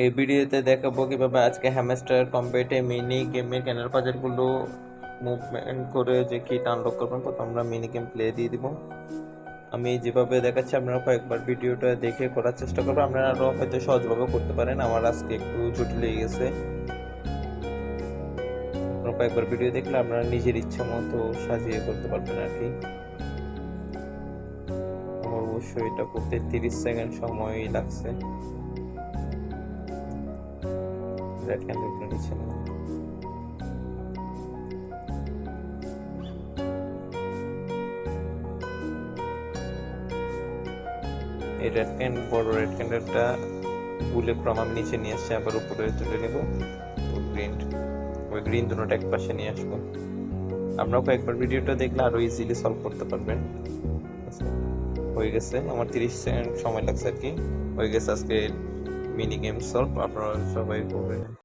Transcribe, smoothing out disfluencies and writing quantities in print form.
এই ভিডিওতে দেখাবো কিভাবে আজকে হ্যামস্টার কম্বেটে মিনি গেমের ক্যানাল পাজলগুলো মুভমেন্ট করে যে কি আনলক করবেন। প্রথম আমরা মিনি গেম প্লে দিয়ে দিব। আমি যেভাবে দেখাচ্ছি আপনারা কয়েকবার ভিডিওটা দেখে করার চেষ্টা করবেন। আপনারা আরো হয়তো সহজভাবে করতে পারেন, আমার আজকে একটু জটিল লেগে গেছে। আপনারা কয়েকবার ভিডিও দেখলে আপনারা নিজের ইচ্ছা মতো সাজিয়ে করতে পারবেন আর কি। আমার অবশ্যই এটা করতে 30 সেকেন্ড সময় লাগছে। রেড ক্যান্ডেলটা নিচে নেব। এই বড় রেড ক্যান্ডেলটা বুলে ক্রম আমি নিচে নিয়ে আসছি, আবার উপরে তুলে নেব। গ্রিন দুটোটা এক পাশে নিয়ে আসবো। আমরাও কয়েকবার ভিডিওটা দেখলে আরো ইজিলি সলভ করতে পারবেন। হয়ে গেছে, আমার 30 সেকেন্ড সময় লাগছে আর কি। হয়ে গেছে আজকে মিনি গেম সলভ। আপনারা সবাই করবেন।